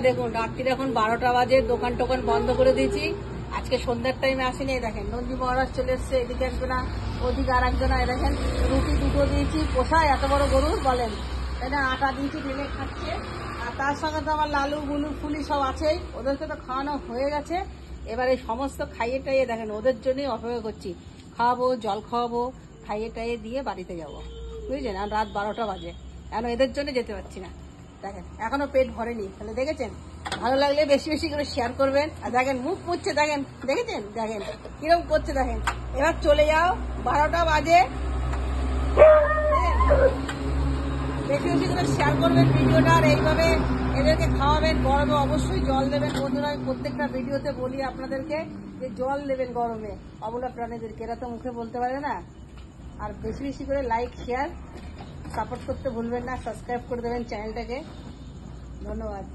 দেখুন রাত্রির এখন 12টা বাজে, দোকান টোকান বন্ধ করে দিয়েছি। আজকে সন্ধ্যার টাইমে আসেনি। দেখেন নন্দী মহারাজ চলে এসছে, এদিকে একজনা ওদিকে আর একজনা। দেখেন রুটি দুটো দিয়েছি, পোষায় এত বড় গরু বলেন, তাই না? আটা দিয়েছি, ঢেলে খাচ্ছে। আর তার সঙ্গে তো আমার লালু গুলু ফুলি সব আছেই, ওদেরকে তো খাওয়ানো হয়ে গেছে। এবার এই সমস্ত খাইয়ে টাইয়ে দেখেন ওদের জন্যই অপেক্ষা করছি। খাওয়াবো, জল খাওয়াবো, খাইয়ে টাইয়ে দিয়ে বাড়িতে যাবো, বুঝলেন? আর রাত 12টা বাজে, এখন এদের জন্য যেতে পারছি না। দেখেন এখনো পেট ভরেনি, তাহলে দেখেছেন? ভালো লাগলে বেশি বেশি করে শেয়ার করবেন। আর দেখেন মুখ মুছছে, দেখেন দেখেছেন? দেখেন কিরকম করছে, দেখেন। এবার চলে যাও, 12টা বাজে। বেশি বেশি করে শেয়ার করবেন ভিডিওটা, আর এইভাবে এদেরকে খাওয়াবেন। গরমে অবশ্যই জল দেবেন বন্ধুরা। আমি প্রত্যেকটা ভিডিওতে বলি আপনাদেরকে যে জল দেবেন গরমে অবলা প্রাণীদেরকে, এরা তো মুখে বলতে পারে না। আর বেশি বেশি করে লাইক শেয়ার সাপোর্ট করতে ভুলবেন না, সাবস্ক্রাইব করে দেবেন চ্যানেলটাকে। ধন্যবাদ।